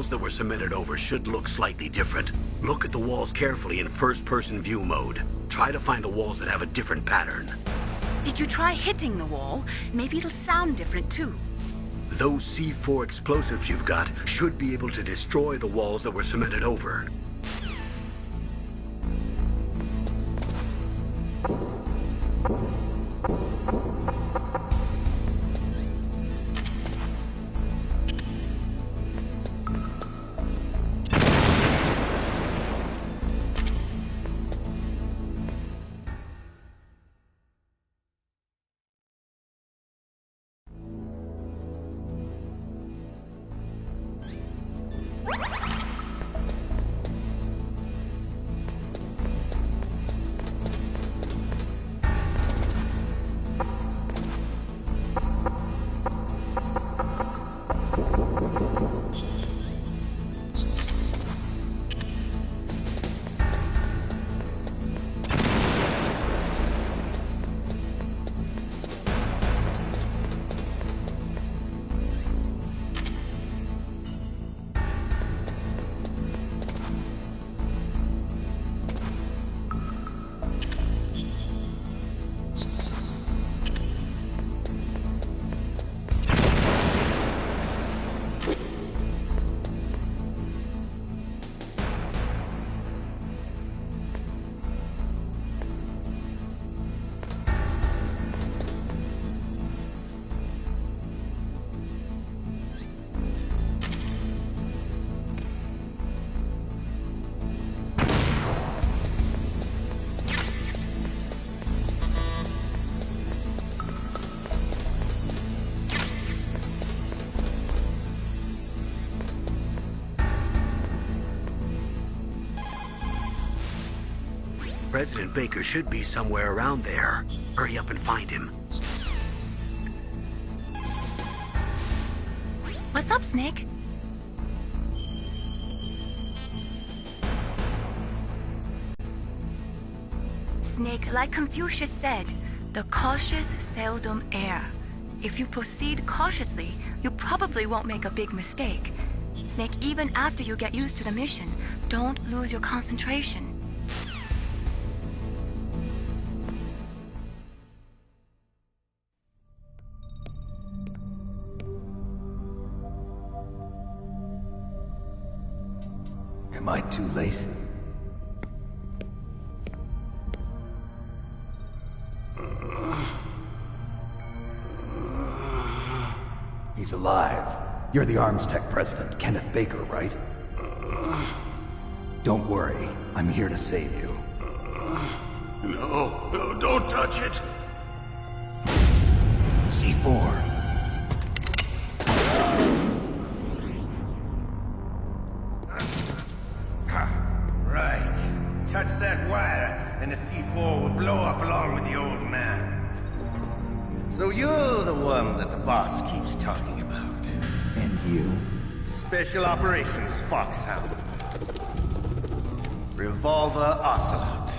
walls that were cemented over should look slightly different. Look at the walls carefully in first-person view mode. Try to find the walls that have a different pattern. Did you try hitting the wall? Maybe it'll sound different too. Those C4 explosives you've got should be able to destroy the walls that were cemented over. President Baker should be somewhere around there. Hurry up and find him. What's up, Snake? Snake, like Confucius said, the cautious seldom err. If you proceed cautiously, you probably won't make a big mistake. Snake, even after you get used to the mission, don't lose your concentration. Am I too late? He's alive. You're the Arms Tech President, Kenneth Baker, right? Don't worry. I'm here to save you. No, don't touch it! C4. Touch that wire, and the C4 will blow up along with the old man. So you're the one that the boss keeps talking about. And you? Special Operations Foxhound. Revolver Ocelot.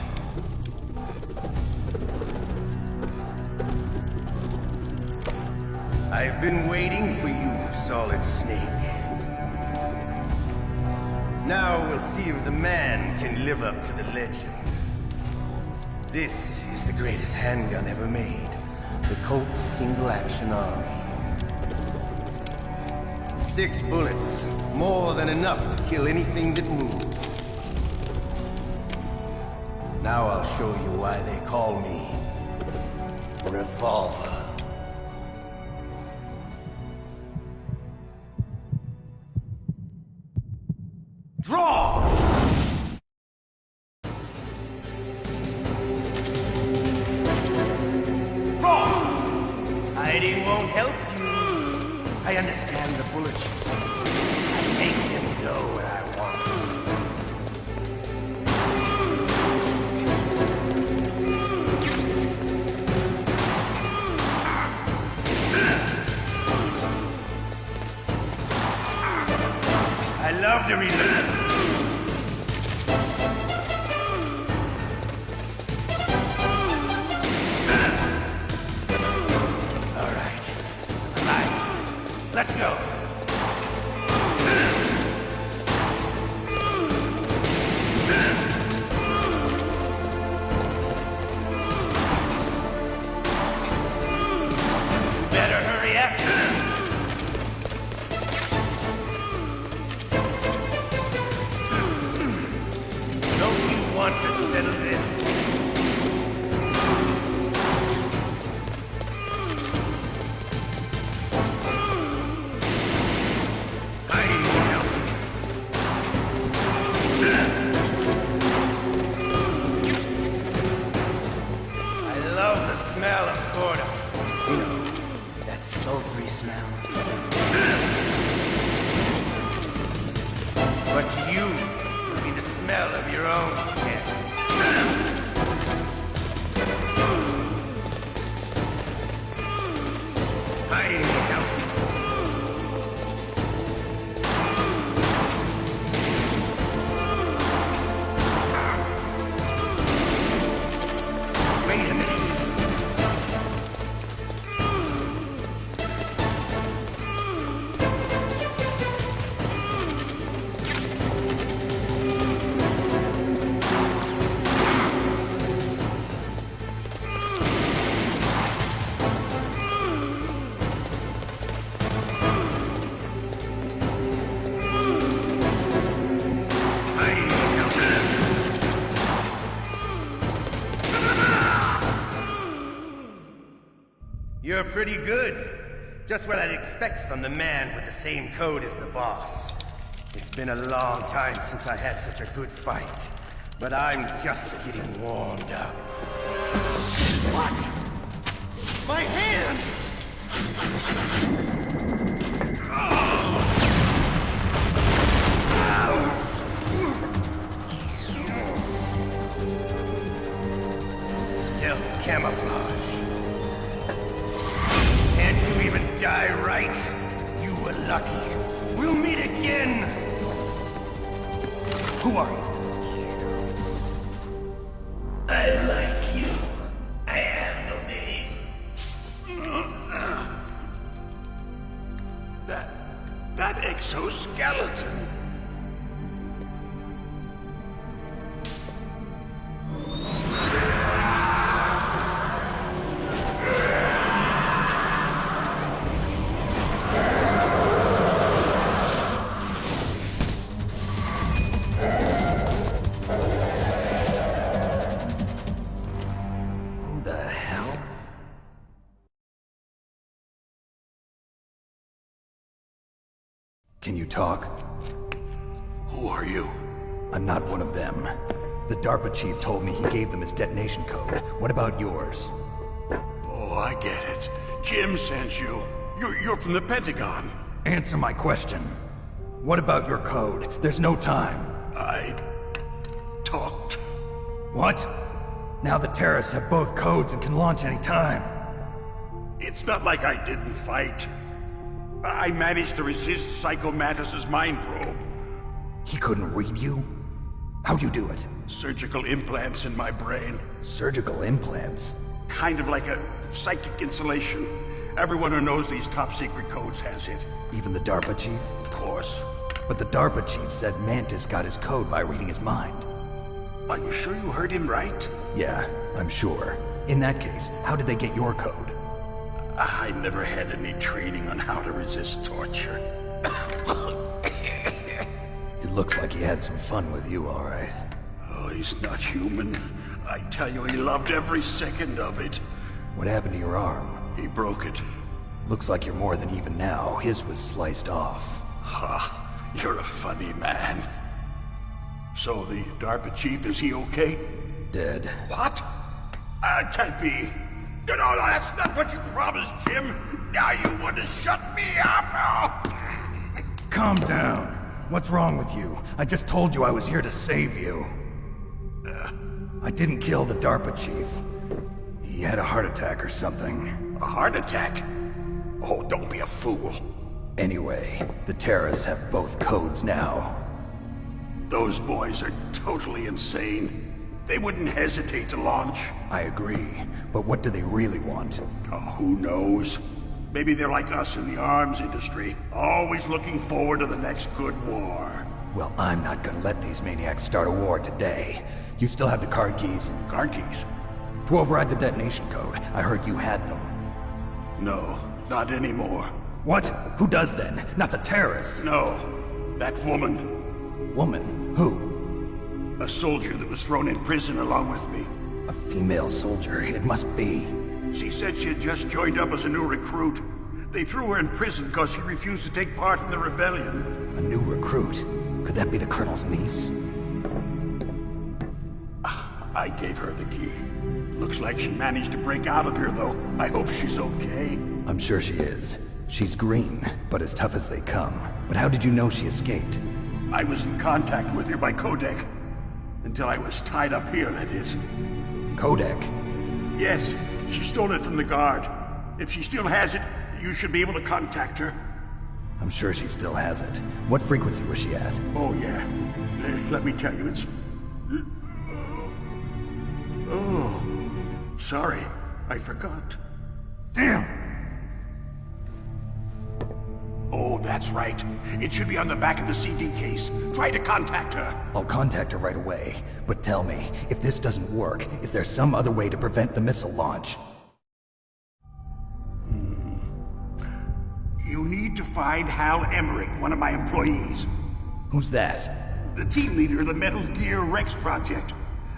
I've been waiting for you, Solid Snake. Now we'll see if the man can live up to the legend. This is the greatest handgun ever made. The Colt Single-Action Army. 6 bullets, more than enough to kill anything that moves. Now I'll show you why they call me Revolver. Draw! Hiding won't help you. I understand the bullets you see. I make them go where I want. I love to reload. Let's go. smell of Gordo. You know, that sulfury smell. But to you, it'll be the smell of your own death. You're pretty good. Just what I'd expect from the man with the same code as the boss. It's been a long time since I had such a good fight, but I'm just getting warmed up. What? My hand! Stealth camouflage. Can't you even die right? You were lucky. We'll meet again! Who are you? I like you. I have no name. That exoskeleton. Can you talk? Who are you? I'm not one of them. The DARPA chief told me he gave them his detonation code. What about yours? Oh, I get it. Jim sent you. You're from the Pentagon. Answer my question. What about your code? There's no time. I talked. What? Now the terrorists have both codes and can launch any time. It's not like I didn't fight. I managed to resist Psycho Mantis's mind probe. He couldn't read you? How'd you do it? Surgical implants in my brain. Surgical implants? Kind of like a psychic insulation. Everyone who knows these top secret codes has it. Even the DARPA chief? Of course. But the DARPA chief said Mantis got his code by reading his mind. Are you sure you heard him right? Yeah, I'm sure. In that case, how did they get your code? I never had any training on how to resist torture. It looks like he had some fun with you, all right. Oh, he's not human. I tell you, he loved every second of it. What happened to your arm? He broke it. Looks like you're more than even now. His was sliced off. Ha, you're a funny man. So the DARPA chief, is he okay? Dead. What? Can't be. No, that's not what you promised, Jim. Now you want to shut me up? Calm down. What's wrong with you? I just told you I was here to save you. I didn't kill the DARPA chief. He had a heart attack or something. A heart attack? Oh, don't be a fool. Anyway, the terrorists have both codes now. Those boys are totally insane. They wouldn't hesitate to launch. I agree, but what do they really want? Oh, who knows? Maybe they're like us in the arms industry, always looking forward to the next good war. Well, I'm not gonna let these maniacs start a war today. You still have the card keys? Card keys? To override the detonation code. I heard you had them. No, not anymore. What? Who does then? Not the terrorists? No, that woman. Woman? Who? A soldier that was thrown in prison along with me. A female soldier, it must be. She said she had just joined up as a new recruit. They threw her in prison because she refused to take part in the rebellion. A new recruit? Could that be the Colonel's niece? I gave her the key. Looks like she managed to break out of here, though. I hope she's okay. I'm sure she is. She's green, but as tough as they come. But how did you know she escaped? I was in contact with her by codec. Until I was tied up here, that is. Codec? Yes, she stole it from the guard. If she still has it, you should be able to contact her. I'm sure she still has it. What frequency was she at? Oh, yeah. Let me tell you, it's... Oh, sorry. I forgot. Damn! Oh, that's right. It should be on the back of the CD case. Try to contact her. I'll contact her right away. But tell me, if this doesn't work, is there some other way to prevent the missile launch? You need to find Hal Emmerich, one of my employees. Who's that? The team leader of the Metal Gear Rex project.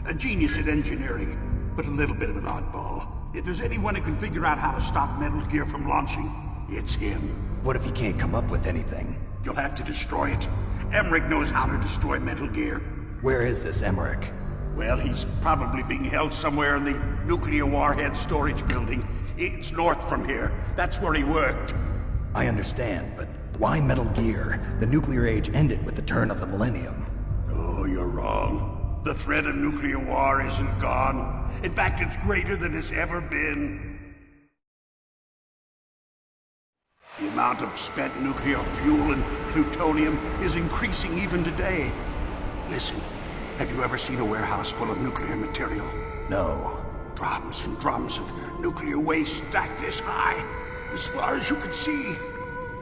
A genius at engineering, but a little bit of an oddball. If there's anyone who can figure out how to stop Metal Gear from launching, it's him. What if he can't come up with anything? You'll have to destroy it. Emmerich knows how to destroy Metal Gear. Where is this Emmerich? Well, he's probably being held somewhere in the nuclear warhead storage building. It's north from here. That's where he worked. I understand, but why Metal Gear? The nuclear age ended with the turn of the millennium. Oh, you're wrong. The threat of nuclear war isn't gone. In fact, it's greater than it's ever been. The amount of spent nuclear fuel and plutonium is increasing even today. Listen, have you ever seen a warehouse full of nuclear material? No. Drums and drums of nuclear waste stacked this high, as far as you can see,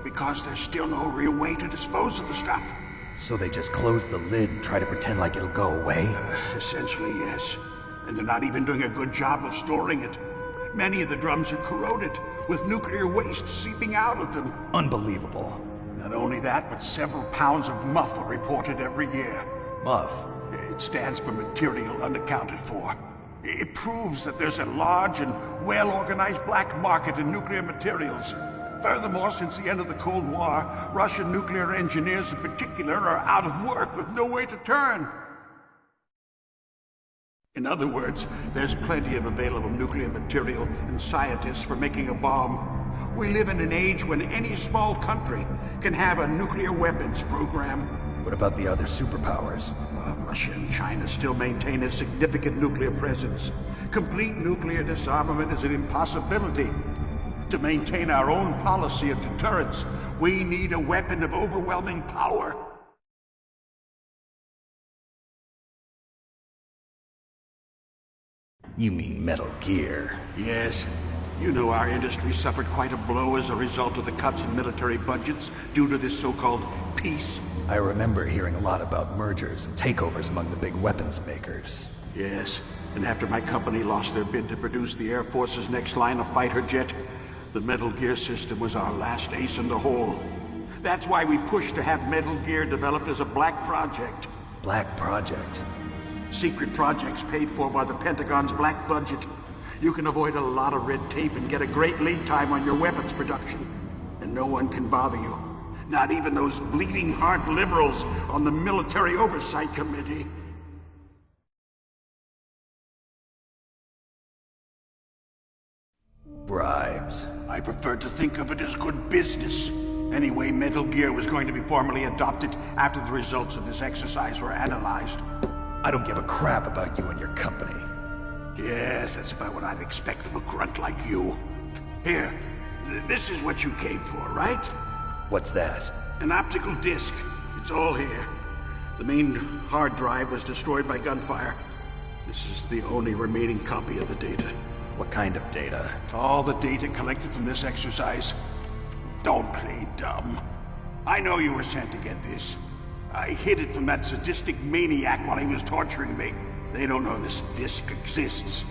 because there's still no real way to dispose of the stuff. So they just close the lid and try to pretend like it'll go away? Essentially, yes. And they're not even doing a good job of storing it. Many of the drums are corroded, with nuclear waste seeping out of them. Unbelievable. Not only that, but several pounds of MUF are reported every year. MUF? It stands for material unaccounted for. It proves that there's a large and well-organized black market in nuclear materials. Furthermore, since the end of the Cold War, Russian nuclear engineers in particular are out of work with no way to turn. In other words, there's plenty of available nuclear material and scientists for making a bomb. We live in an age when any small country can have a nuclear weapons program. What about the other superpowers? Russia and China still maintain a significant nuclear presence. Complete nuclear disarmament is an impossibility. To maintain our own policy of deterrence, we need a weapon of overwhelming power. You mean Metal Gear? Yes. You know our industry suffered quite a blow as a result of the cuts in military budgets due to this so-called peace. I remember hearing a lot about mergers and takeovers among the big weapons makers. Yes, and after my company lost their bid to produce the Air Force's next line of fighter jet, the Metal Gear system was our last ace in the hole. That's why we pushed to have Metal Gear developed as a black project. Black Project? Secret projects paid for by the Pentagon's black budget. You can avoid a lot of red tape and get a great lead time on your weapons production. And no one can bother you. Not even those bleeding heart liberals on the Military Oversight Committee. Bribes. I prefer to think of it as good business. Anyway, Metal Gear was going to be formally adopted after the results of this exercise were analyzed. I don't give a crap about you and your company. Yes, that's about what I'd expect from a grunt like you. Here, this is what you came for, right? What's that? An optical disc. It's all here. The main hard drive was destroyed by gunfire. This is the only remaining copy of the data. What kind of data? All the data collected from this exercise. Don't play dumb. I know you were sent to get this. I hid it from that sadistic maniac while he was torturing me. They don't know this disc exists.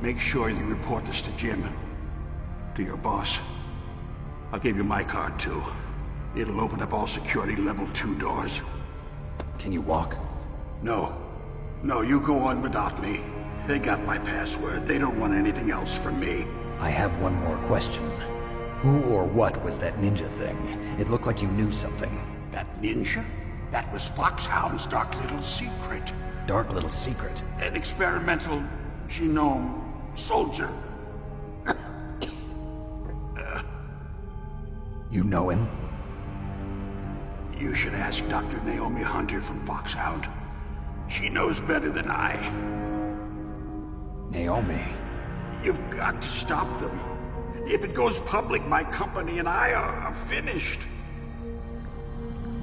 Make sure you report this to Jim. To your boss. I'll give you my card, too. It'll open up all security level 2 doors. Can you walk? No. No, you go on without me. They got my password. They don't want anything else from me. I have one more question. Who or what was that ninja thing? It looked like you knew something. That ninja? That was Foxhound's dark little secret. Dark little secret? An experimental genome soldier. You know him? You should ask Dr. Naomi Hunter from Foxhound. She knows better than I. Naomi? You've got to stop them. If it goes public, my company and I are finished.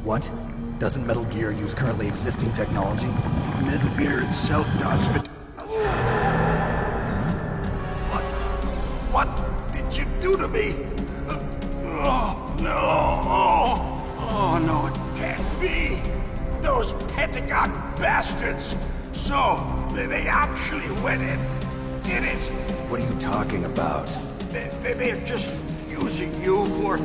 What? Doesn't Metal Gear use currently existing technology? Metal Gear itself does, but... What did you do to me? Oh, no. Oh, no, it can't be. Those Pentagon bastards. So, they actually went and did it. What are you talking about? They're just using you for...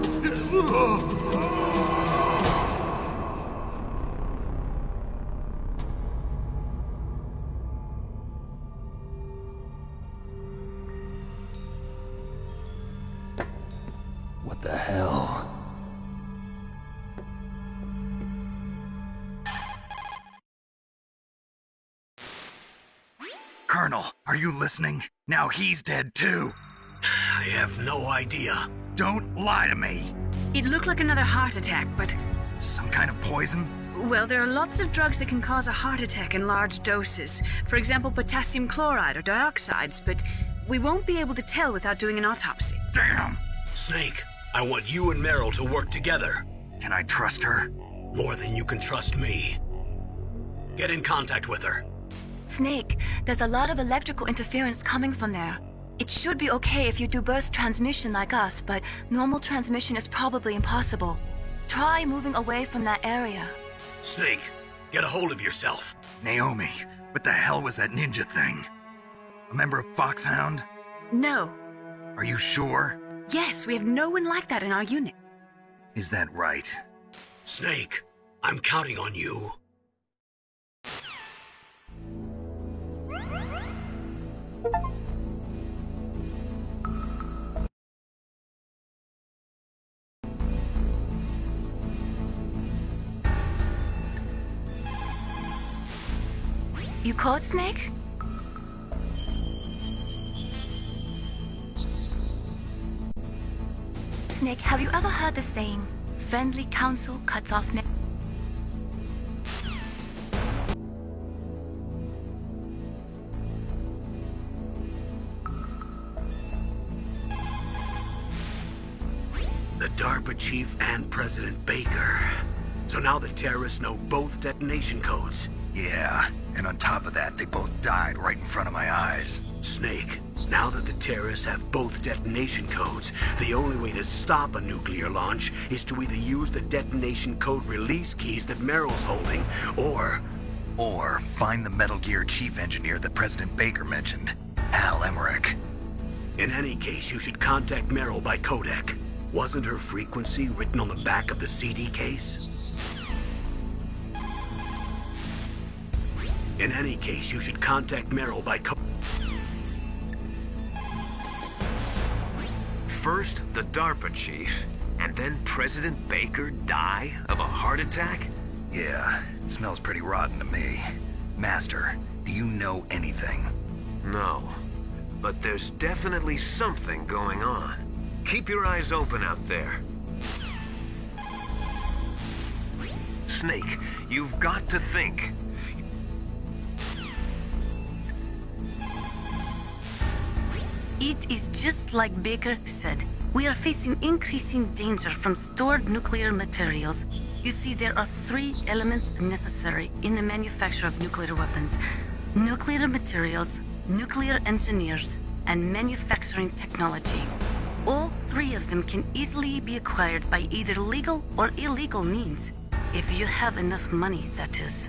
What the hell? Colonel, are you listening? Now he's dead too. I have no idea. Don't lie to me. It looked like another heart attack, but... Some kind of poison? Well, there are lots of drugs that can cause a heart attack in large doses. For example, potassium chloride or dioxides, but we won't be able to tell without doing an autopsy. Damn! Snake, I want you and Meryl to work together. Can I trust her? More than you can trust me. Get in contact with her. Snake, there's a lot of electrical interference coming from there. It should be okay if you do burst transmission like us, but normal transmission is probably impossible. Try moving away from that area. Snake, get a hold of yourself. Naomi, what the hell was that ninja thing? A member of Foxhound? No. Are you sure? Yes, we have no one like that in our unit. Is that right? Snake, I'm counting on you. You called Snake? Snake, have you ever heard the saying, friendly counsel cuts off neck? The DARPA chief and President Baker. So now the terrorists know both detonation codes. Yeah, and on top of that, they both died right in front of my eyes. Snake, now that the terrorists have both detonation codes, the only way to stop a nuclear launch is to either use the detonation code release keys that Meryl's holding, Or find the Metal Gear chief engineer that President Baker mentioned, Hal Emmerich. in any case, you should contact Meryl by codec. Wasn't her frequency written on the back of the CD case? In any case, you should contact Meryl by First, the DARPA chief, and then President Baker die of a heart attack? Yeah, it smells pretty rotten to me. Master, do you know anything? No, but there's definitely something going on. Keep your eyes open out there. Snake, you've got to think. It is just like Baker said. We are facing increasing danger from stored nuclear materials. You see, there are 3 elements necessary in the manufacture of nuclear weapons: nuclear materials, nuclear engineers, and manufacturing technology. All 3 of them can easily be acquired by either legal or illegal means. If you have enough money, that is.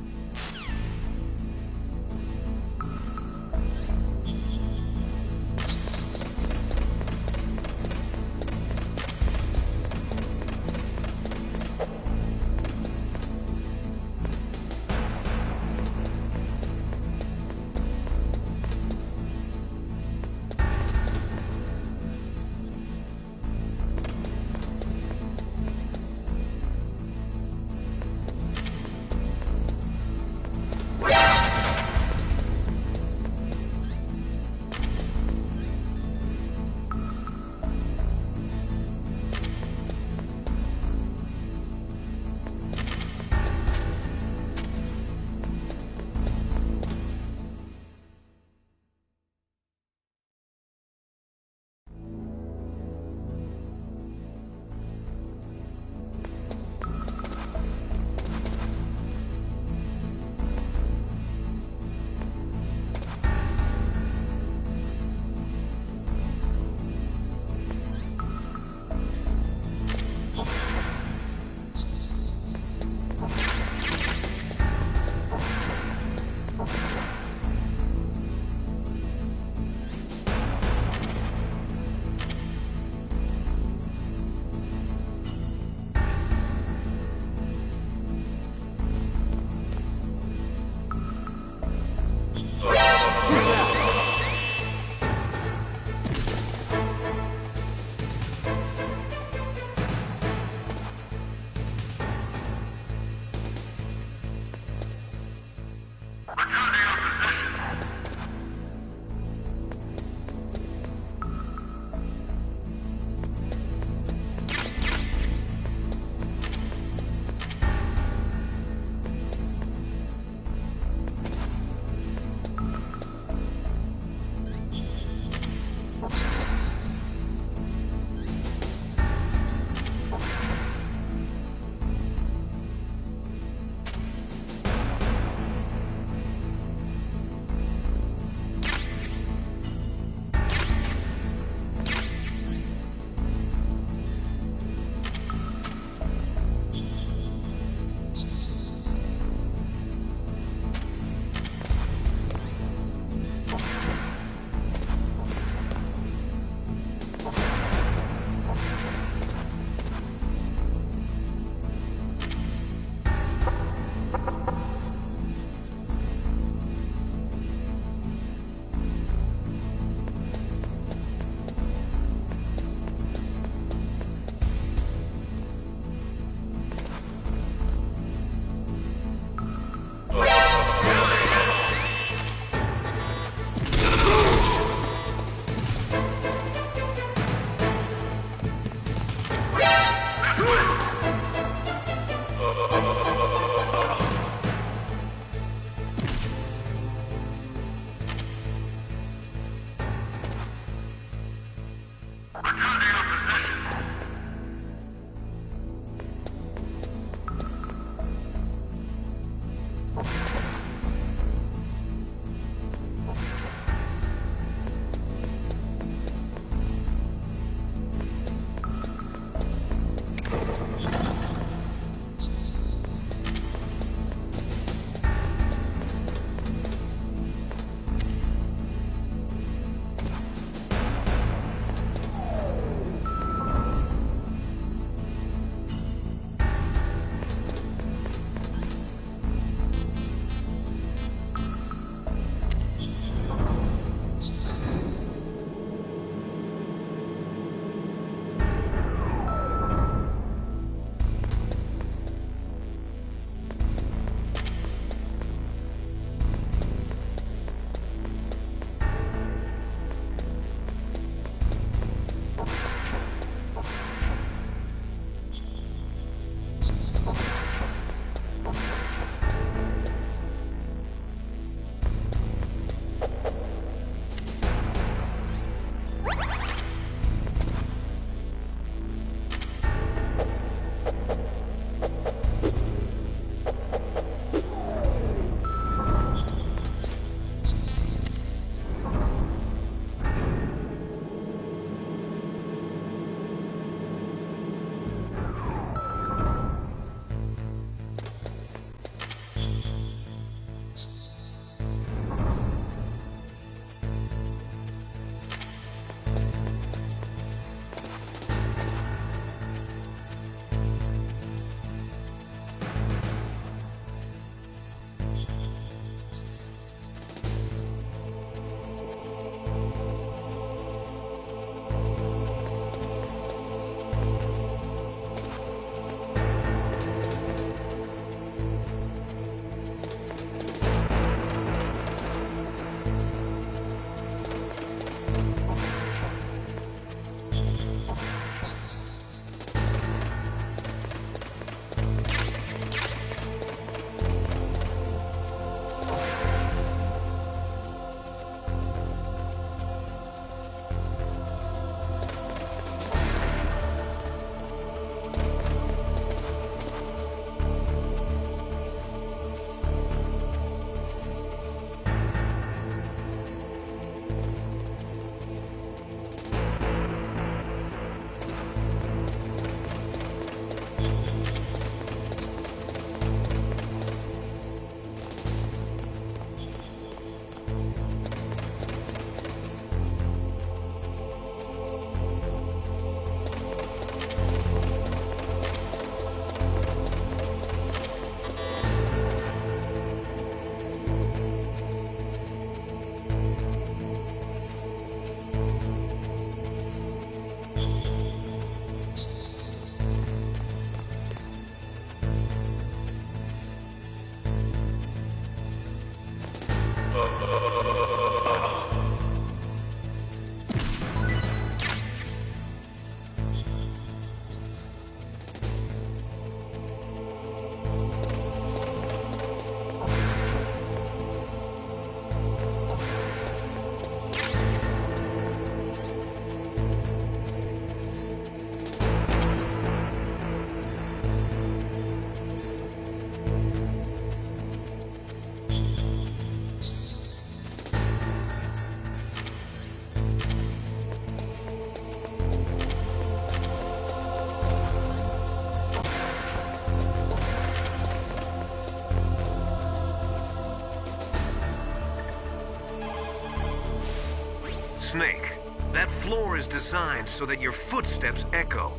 Snake, that floor is designed so that your footsteps echo.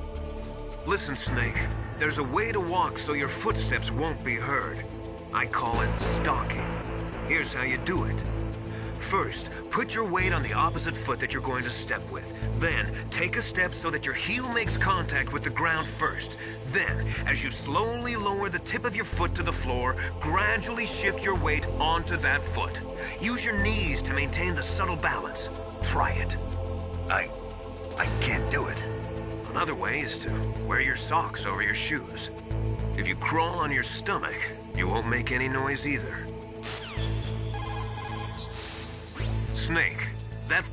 Listen, Snake, there's a way to walk so your footsteps won't be heard. I call it stalking. Here's how you do it. First, put your weight on the opposite foot that you're going to step with. Then, take a step so that your heel makes contact with the ground first. Then, as you slowly lower the tip of your foot to the floor, gradually shift your weight onto that foot. Use your knees to maintain the subtle balance. Try it. I can't do it. Another way is to wear your socks over your shoes. If you crawl on your stomach, you won't make any noise either. Snake, that...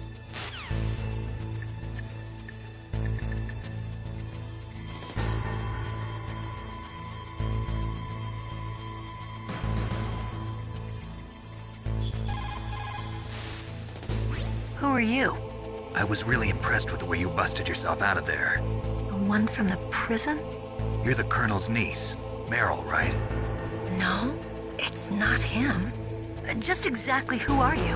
Who are you? I was really impressed with the way you busted yourself out of there. The one from the prison? You're the Colonel's niece, Meryl, right? No, it's not him. Just exactly who are you?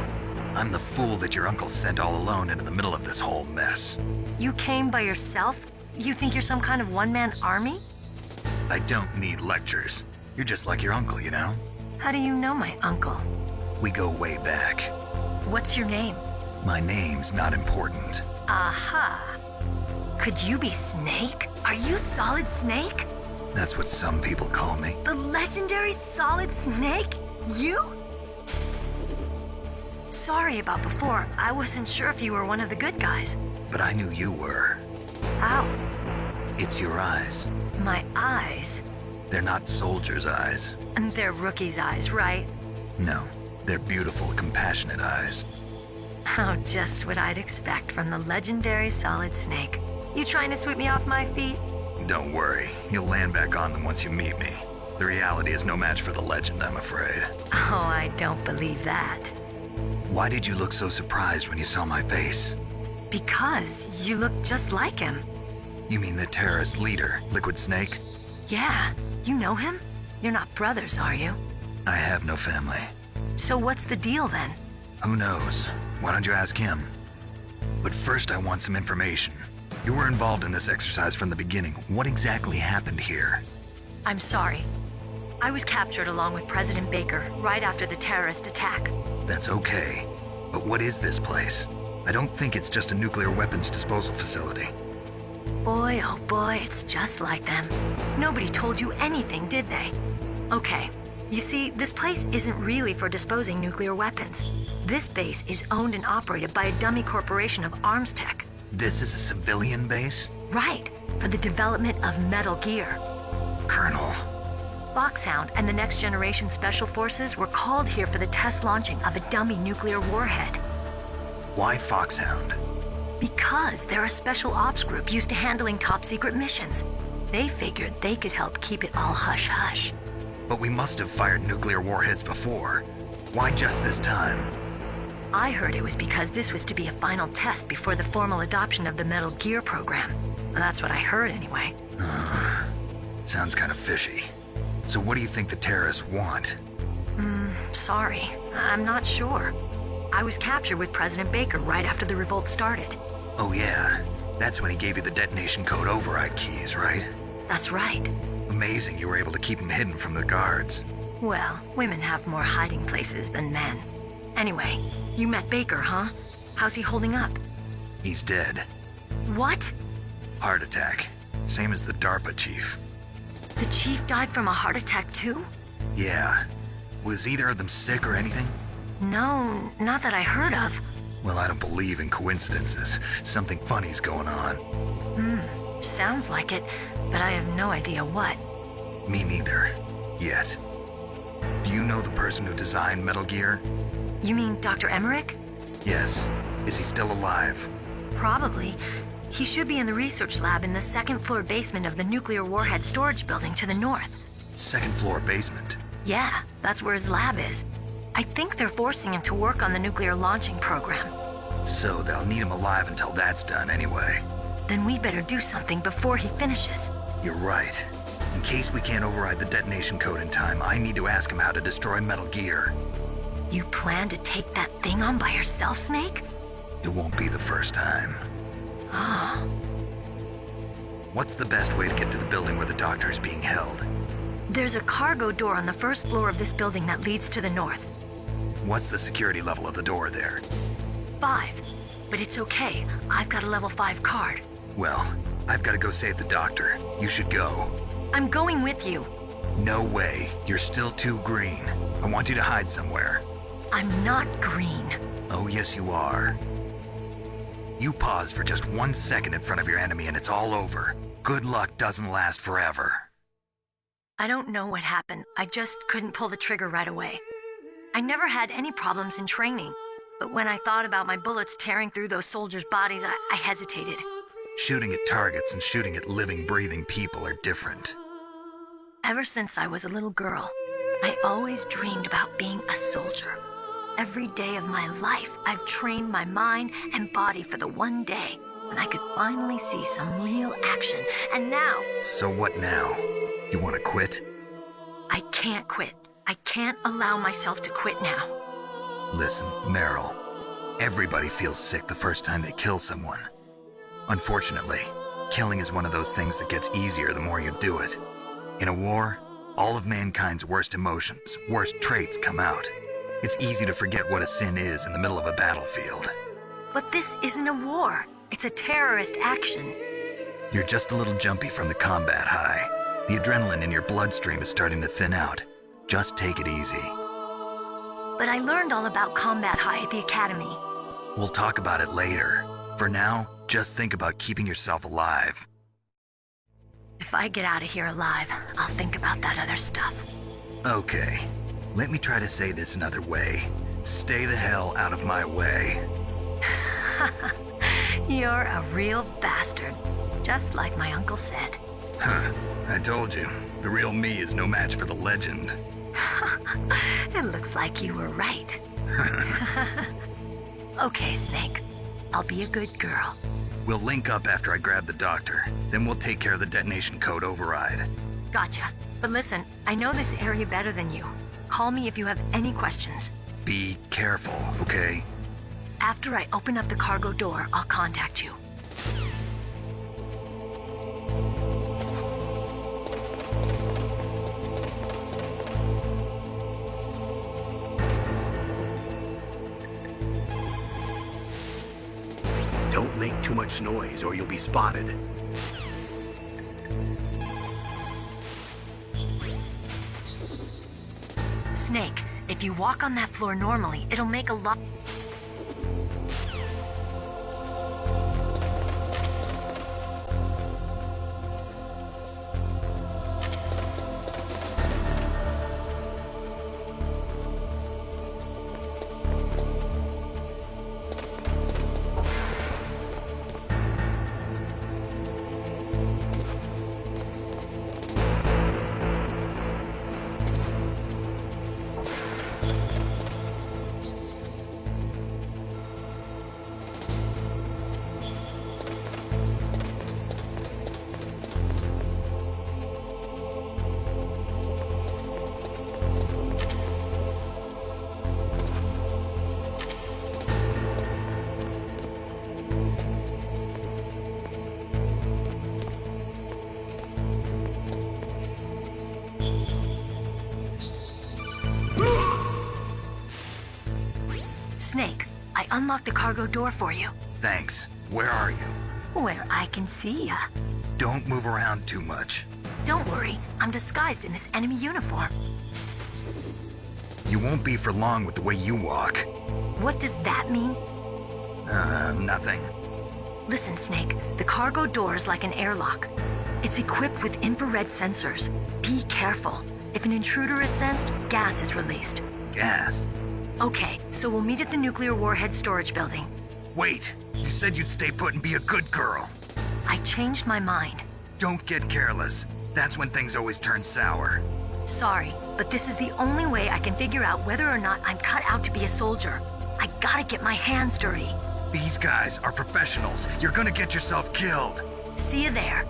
I'm the fool that your uncle sent all alone into the middle of this whole mess. You came by yourself? You think you're some kind of one-man army? I don't need lectures. You're just like your uncle, you know? How do you know my uncle? We go way back. What's your name? My name's not important. Aha. Could you be Snake? Are you Solid Snake? That's what some people call me. The legendary Solid Snake? You? Sorry about before. I wasn't sure if you were one of the good guys. But I knew you were. How? It's your eyes. My eyes? They're not soldiers' eyes. And they're rookies' eyes, right? No, they're beautiful, compassionate eyes. Oh, just what I'd expect from the legendary Solid Snake. You trying to sweep me off my feet? Don't worry, you'll land back on them once you meet me. The reality is no match for the legend, I'm afraid. Oh, I don't believe that. Why did you look so surprised when you saw my face? Because you look just like him. You mean the terrorist leader, Liquid Snake? Yeah, you know him? You're not brothers, are you? I have no family. So what's the deal then? Who knows? Why don't you ask him? But first I want some information. You were involved in this exercise from the beginning. What exactly happened here? I'm sorry. I was captured along with President Baker right after the terrorist attack. That's okay. But what is this place? I don't think it's just a nuclear weapons disposal facility. Boy, oh boy, it's just like them. Nobody told you anything, did they? Okay, you see, this place isn't really for disposing nuclear weapons. This base is owned and operated by a dummy corporation of arms tech. This is a civilian base? Right, for the development of Metal Gear. Colonel. Foxhound and the Next Generation Special Forces were called here for the test launching of a dummy nuclear warhead. Why Foxhound? Because they're a special ops group used to handling top-secret missions. They figured they could help keep it all hush-hush. But we must have fired nuclear warheads before. Why just this time? I heard it was because this was to be a final test before the formal adoption of the Metal Gear program. Well, that's what I heard anyway. Sounds kind of fishy. So what do you think the terrorists want? Sorry, I'm not sure. I was captured with President Baker right after the revolt started. Oh yeah, that's when he gave you the detonation code override keys, right? That's right. Amazing you were able to keep him hidden from the guards. Well, women have more hiding places than men. Anyway, you met Baker, huh? How's he holding up? He's dead. What? Heart attack. Same as the DARPA chief. The chief died from a heart attack too? Yeah. Was either of them sick or anything? No, not that I heard of. Well, I don't believe in coincidences. Something funny's going on. Sounds like it, but I have no idea what. Me neither. Yet. Do you know the person who designed Metal Gear? You mean Dr. Emmerich? Yes. Is he still alive? Probably. He should be in the research lab in the second-floor basement of the nuclear warhead storage building to the north. Second floor basement? Yeah, that's where his lab is. I think they're forcing him to work on the nuclear launching program. So they'll need him alive until that's done anyway. Then we better do something before he finishes. You're right. In case we can't override the detonation code in time, I need to ask him how to destroy Metal Gear. You plan to take that thing on by yourself, Snake? It won't be the first time. Ah. What's the best way to get to the building where the doctor is being held? There's a cargo door on the first floor of this building that leads to the north. What's the security level of the door there? 5. But it's okay. I've got a level 5 card. Well, I've got to go save the doctor. You should go. I'm going with you. No way. You're still too green. I want you to hide somewhere. I'm not green. Oh, yes, you are. You pause for just 1 second in front of your enemy and it's all over. Good luck doesn't last forever. I don't know what happened. I just couldn't pull the trigger right away. I never had any problems in training. But when I thought about my bullets tearing through those soldiers' bodies, I hesitated. Shooting at targets and shooting at living, breathing people are different. Ever since I was a little girl, I always dreamed about being a soldier. Every day of my life, I've trained my mind and body for the one day when I could finally see some real action. And now... So what now? You want to quit? I can't quit. I can't allow myself to quit now. Listen, Meryl. Everybody feels sick the first time they kill someone. Unfortunately, killing is one of those things that gets easier the more you do it. In a war, all of mankind's worst emotions, worst traits come out. It's easy to forget what a sin is in the middle of a battlefield. But this isn't a war. It's a terrorist action. You're just a little jumpy from the combat high. The adrenaline in your bloodstream is starting to thin out. Just take it easy. But I learned all about combat high at the academy. We'll talk about it later. For now, just think about keeping yourself alive. If I get out of here alive, I'll think about that other stuff. Okay. Let me try to say this another way. Stay the hell out of my way. You're a real bastard. Just like my uncle said. Huh. I told you. The real me is no match for the legend. It looks like you were right. Okay, Snake. I'll be a good girl. We'll link up after I grab the doctor. Then we'll take care of the detonation code override. Gotcha. But listen, I know this area better than you. Call me if you have any questions. Be careful, okay? After I open up the cargo door, I'll contact you. Don't make too much noise or you'll be spotted. Snake, if you walk on that floor normally, it'll make a lot... Snake, I unlocked the cargo door for you. Thanks. Where are you? Where I can see ya. Don't move around too much. Don't worry, I'm disguised in this enemy uniform. You won't be for long with the way you walk. What does that mean? Nothing. Listen, Snake, the cargo door is like an airlock. It's equipped with infrared sensors. Be careful. If an intruder is sensed, gas is released. Gas? Okay, so we'll meet at the nuclear warhead storage building. Wait, you said you'd stay put and be a good girl. I changed my mind. Don't get careless. That's when things always turn sour. Sorry, but this is the only way I can figure out whether or not I'm cut out to be a soldier. I gotta get my hands dirty. These guys are professionals. You're gonna get yourself killed. See you there.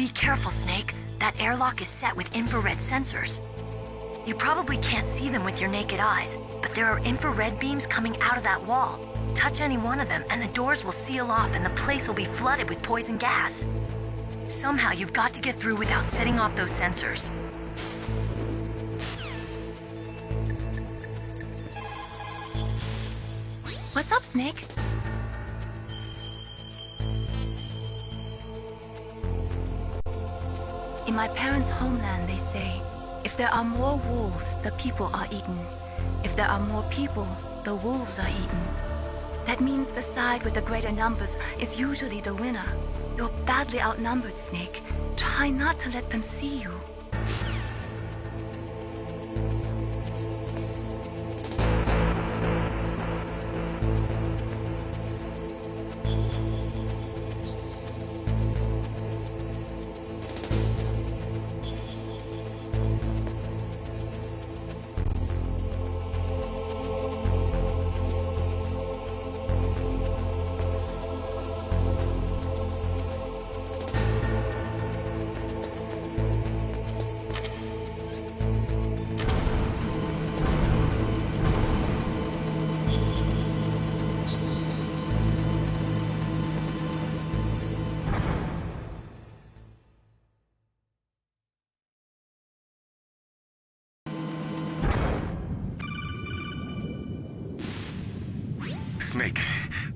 Be careful, Snake. That airlock is set with infrared sensors. You probably can't see them with your naked eyes, but there are infrared beams coming out of that wall. Touch any one of them, and the doors will seal off and the place will be flooded with poison gas. Somehow you've got to get through without setting off those sensors. What's up, Snake? In my parents' homeland, they say, if there are more wolves, the people are eaten. If there are more people, the wolves are eaten. That means the side with the greater numbers is usually the winner. You're badly outnumbered, Snake. Try not to let them see you. Snake,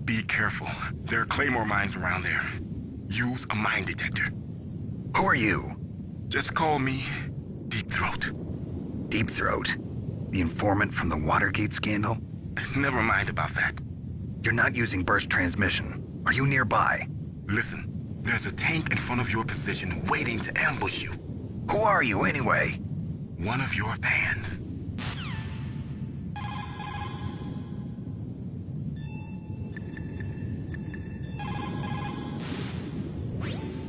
be careful. There are claymore mines around there. Use a mine detector. Who are you? Just call me Deep Throat. Deep Throat? The informant from the Watergate scandal? Never mind about that. You're not using burst transmission. Are you nearby? Listen, there's a tank in front of your position waiting to ambush you. Who are you anyway? One of your fans.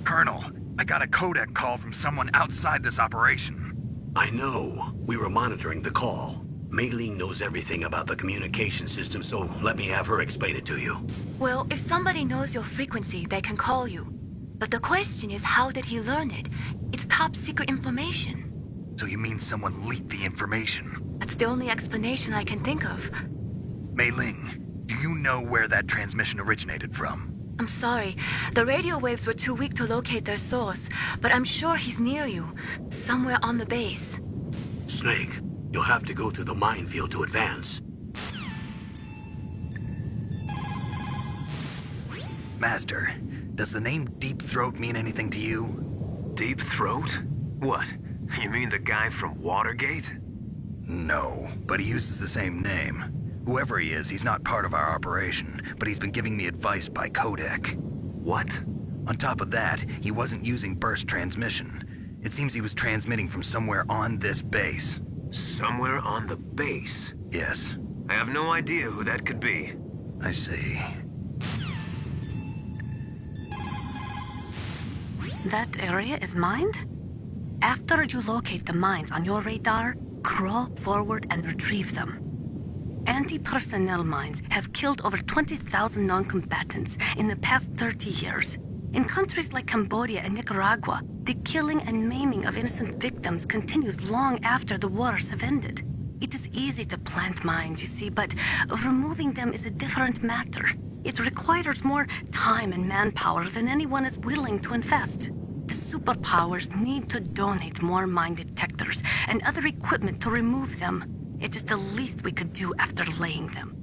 Colonel, I got a codec call from someone outside this operation. I know. We were monitoring the call. Mei Ling knows everything about the communication system, so let me have her explain it to you. Well, if somebody knows your frequency, they can call you. But the question is, how did he learn it? It's top secret information. So you mean someone leaked the information? That's the only explanation I can think of. Mei Ling, do you know where that transmission originated from? I'm sorry. The radio waves were too weak to locate their source, but I'm sure he's near you, somewhere on the base. Snake, you'll have to go through the minefield to advance. Master, does the name Deep Throat mean anything to you? Deep Throat? What? You mean the guy from Watergate? No, but he uses the same name. Whoever he is, he's not part of our operation, but he's been giving me advice by codec. What? On top of that, he wasn't using burst transmission. It seems he was transmitting from somewhere on this base. Somewhere on the base? Yes. I have no idea who that could be. I see. That area is mined? After you locate the mines on your radar, crawl forward and retrieve them. Anti-personnel mines have killed over 20,000 non-combatants in the past 30 years. In countries like Cambodia and Nicaragua, the killing and maiming of innocent victims continues long after the wars have ended. It is easy to plant mines, you see, but removing them is a different matter. It requires more time and manpower than anyone is willing to invest. The superpowers need to donate more mine detectors and other equipment to remove them. It is the least we could do after laying them.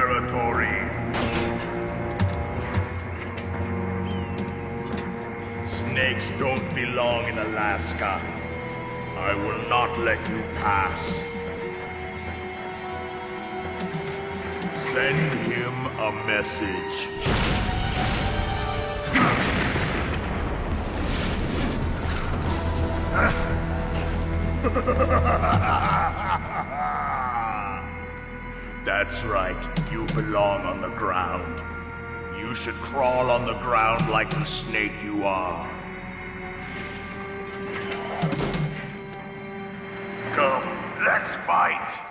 territory. Snakes don't belong in Alaska. I will not let you pass. Send him a message. That's right, you belong on the ground. You should crawl on the ground like the snake you are. Come, let's fight!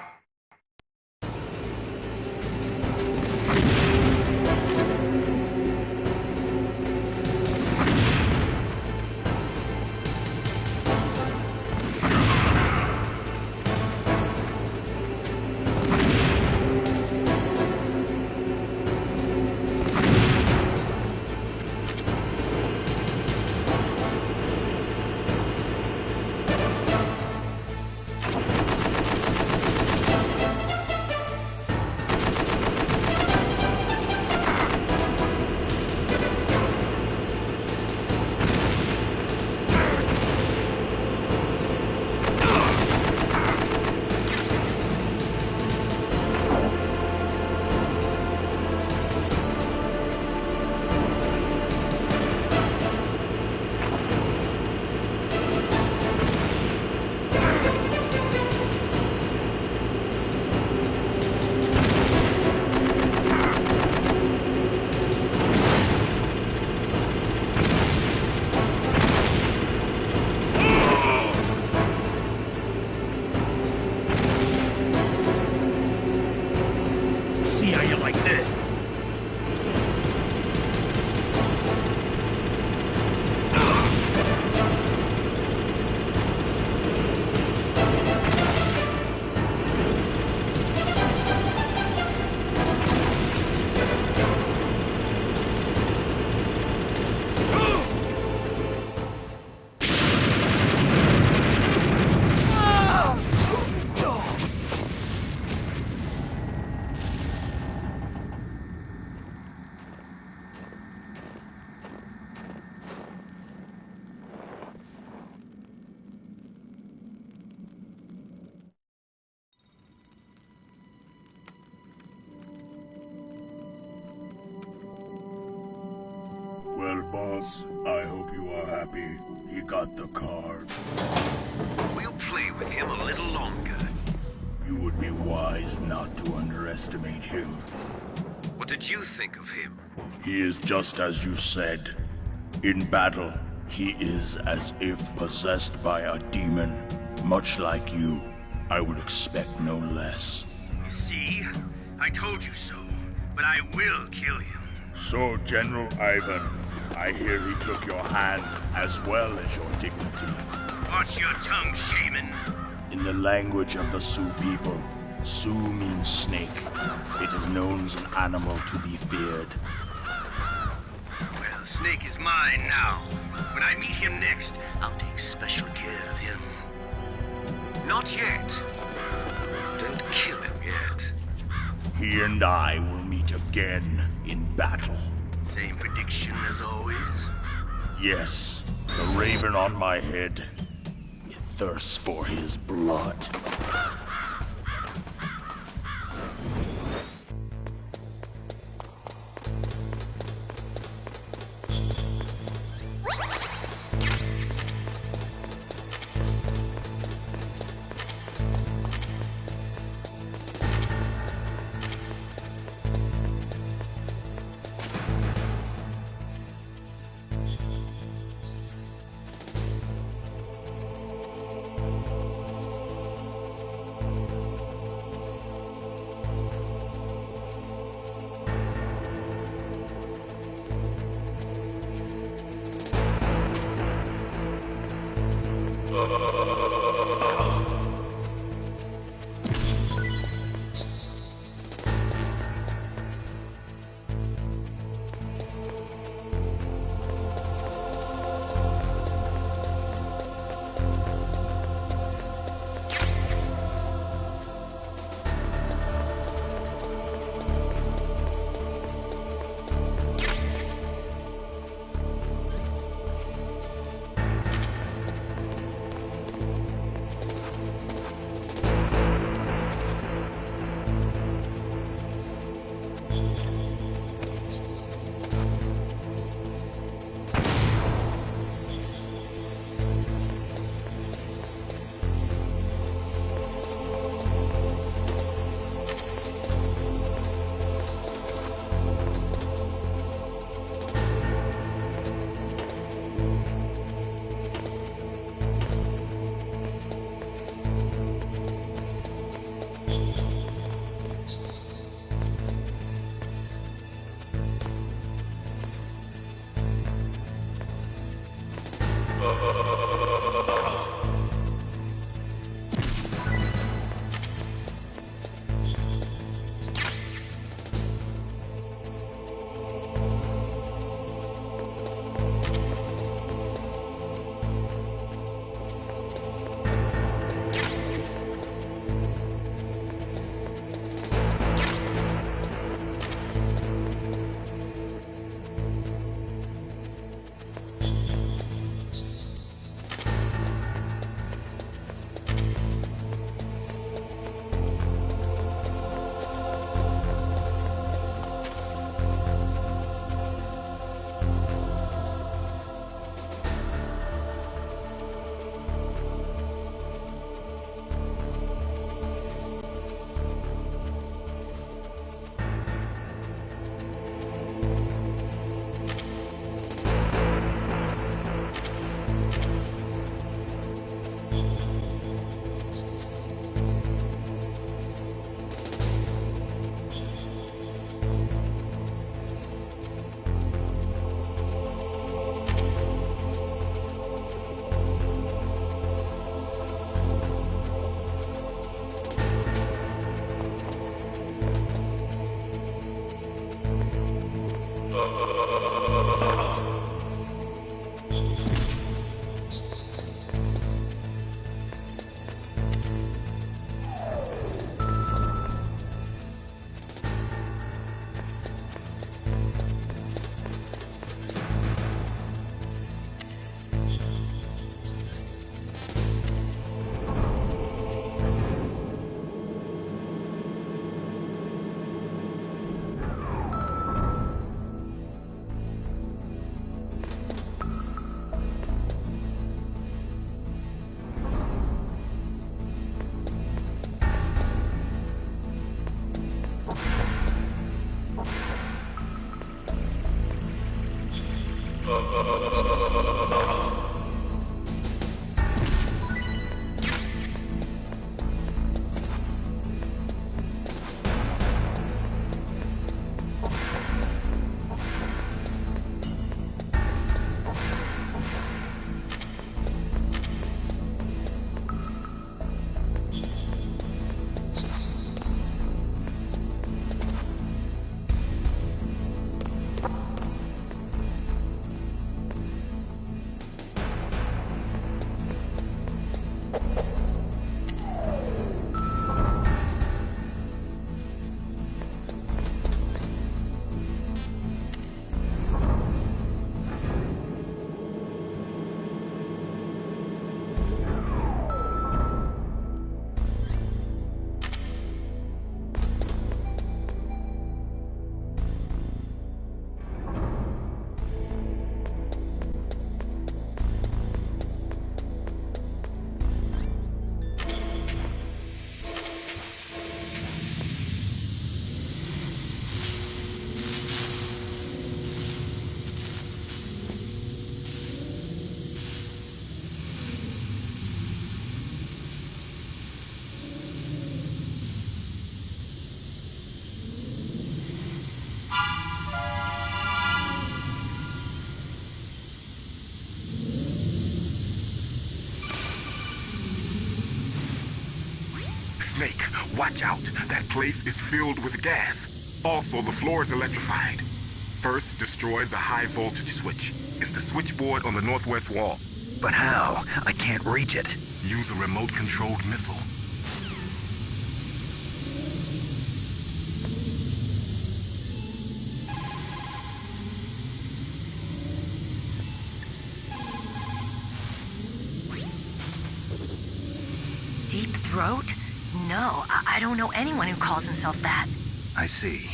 Well, boss, I hope you are happy. He got the card. We'll play with him a little longer. You would be wise not to underestimate him. What did you think of him? He is just as you said. In battle, he is as if possessed by a demon. Much like you, I would expect no less. See? I told you so. But I will kill him. So, General Ivan, I hear he took your hand as well as your dignity. Watch your tongue, shaman. In the language of the Sioux people, Sioux means snake. It is known as an animal to be feared. Well, Snake is mine now. When I meet him next, I'll take special care of him. Not yet. Don't kill him yet. He and I will meet again in battle. Same prediction as always? Yes, the raven on my head. It thirsts for his blood. Snake, watch out. That place is filled with gas. Also, the floor is electrified. First, destroy the high voltage switch. It's the switchboard on the northwest wall. But how? I can't reach it. Use a remote-controlled missile. Deep throat? No, I don't know anyone who calls himself that. I see.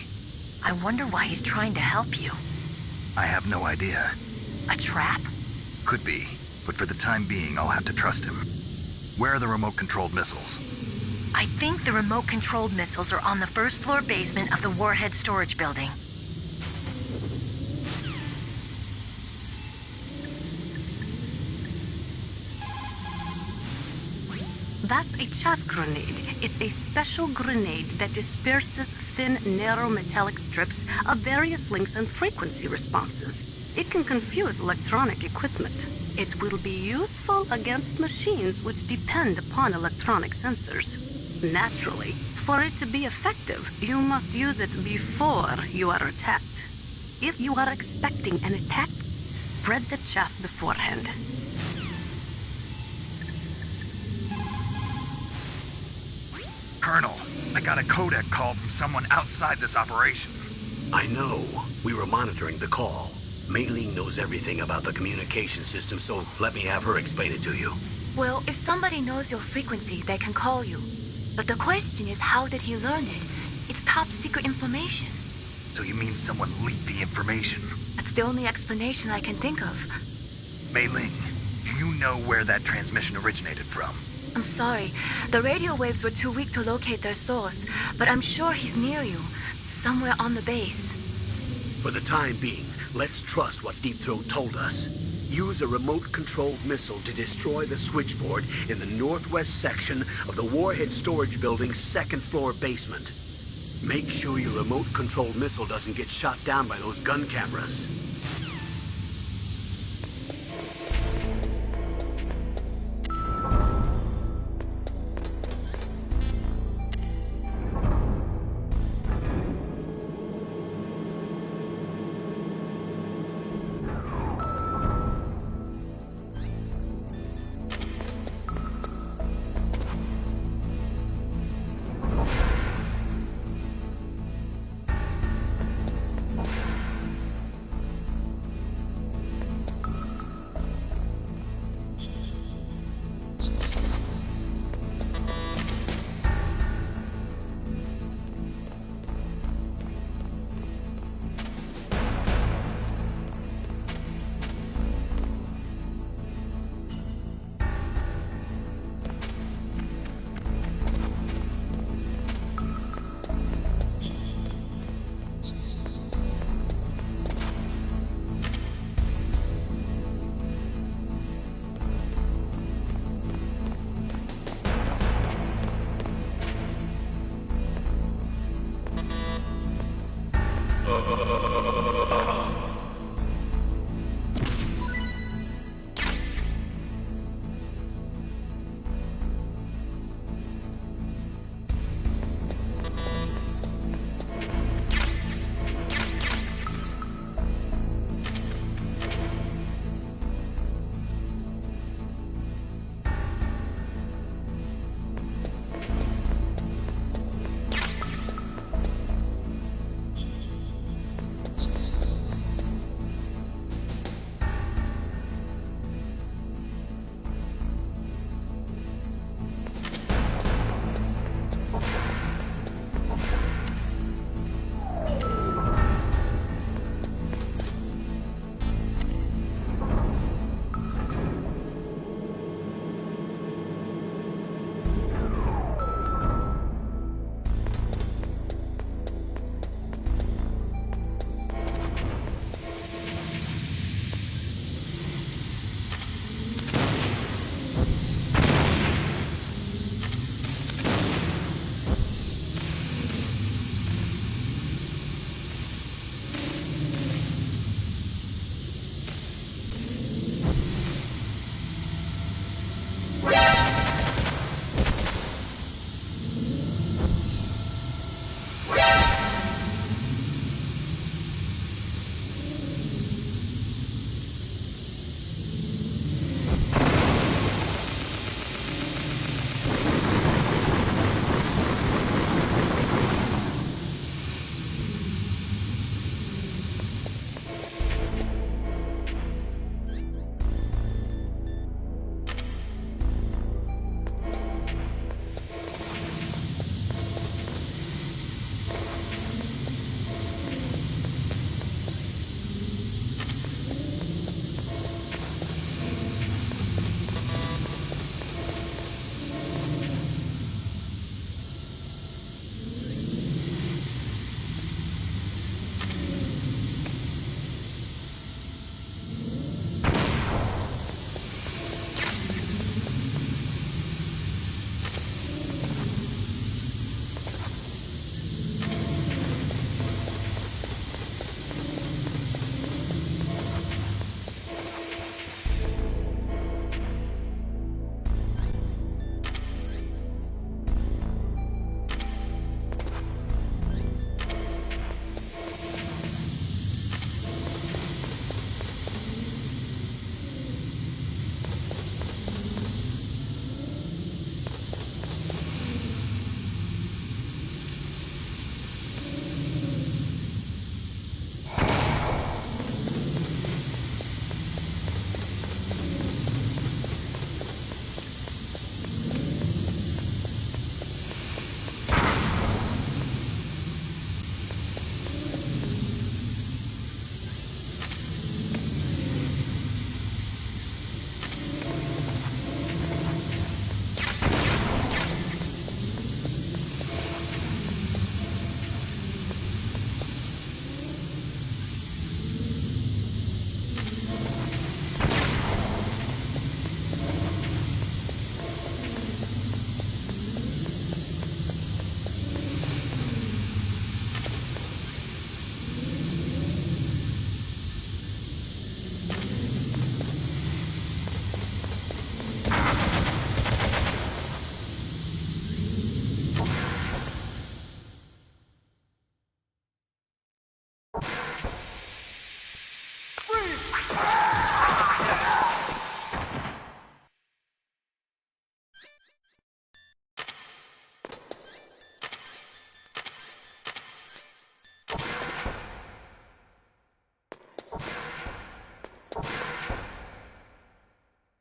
I wonder why he's trying to help you. I have no idea. A trap? Could be, but for the time being, I'll have to trust him. Where are the remote-controlled missiles? I think the remote-controlled missiles are on the first floor basement of the Warhead storage building. That's a chaff grenade. It's a special grenade that disperses thin, narrow metallic strips of various lengths and frequency responses. It can confuse electronic equipment. It will be useful against machines which depend upon electronic sensors. Naturally, for it to be effective, you must use it before you are attacked. If you are expecting an attack, spread the chaff beforehand. Colonel, I got a codec call from someone outside this operation. I know. We were monitoring the call. Mei Ling knows everything about the communication system, so let me have her explain it to you. Well, if somebody knows your frequency, they can call you. But the question is, how did he learn it? It's top secret information. So you mean someone leaked the information? That's the only explanation I can think of. Mei Ling, do you know where that transmission originated from? I'm sorry. The radio waves were too weak to locate their source, but I'm sure he's near you, somewhere on the base. For the time being, let's trust what Deep Throat told us. Use a remote-controlled missile to destroy the switchboard in the northwest section of the Warhead storage building's second-floor basement. Make sure your remote-controlled missile doesn't get shot down by those gun cameras.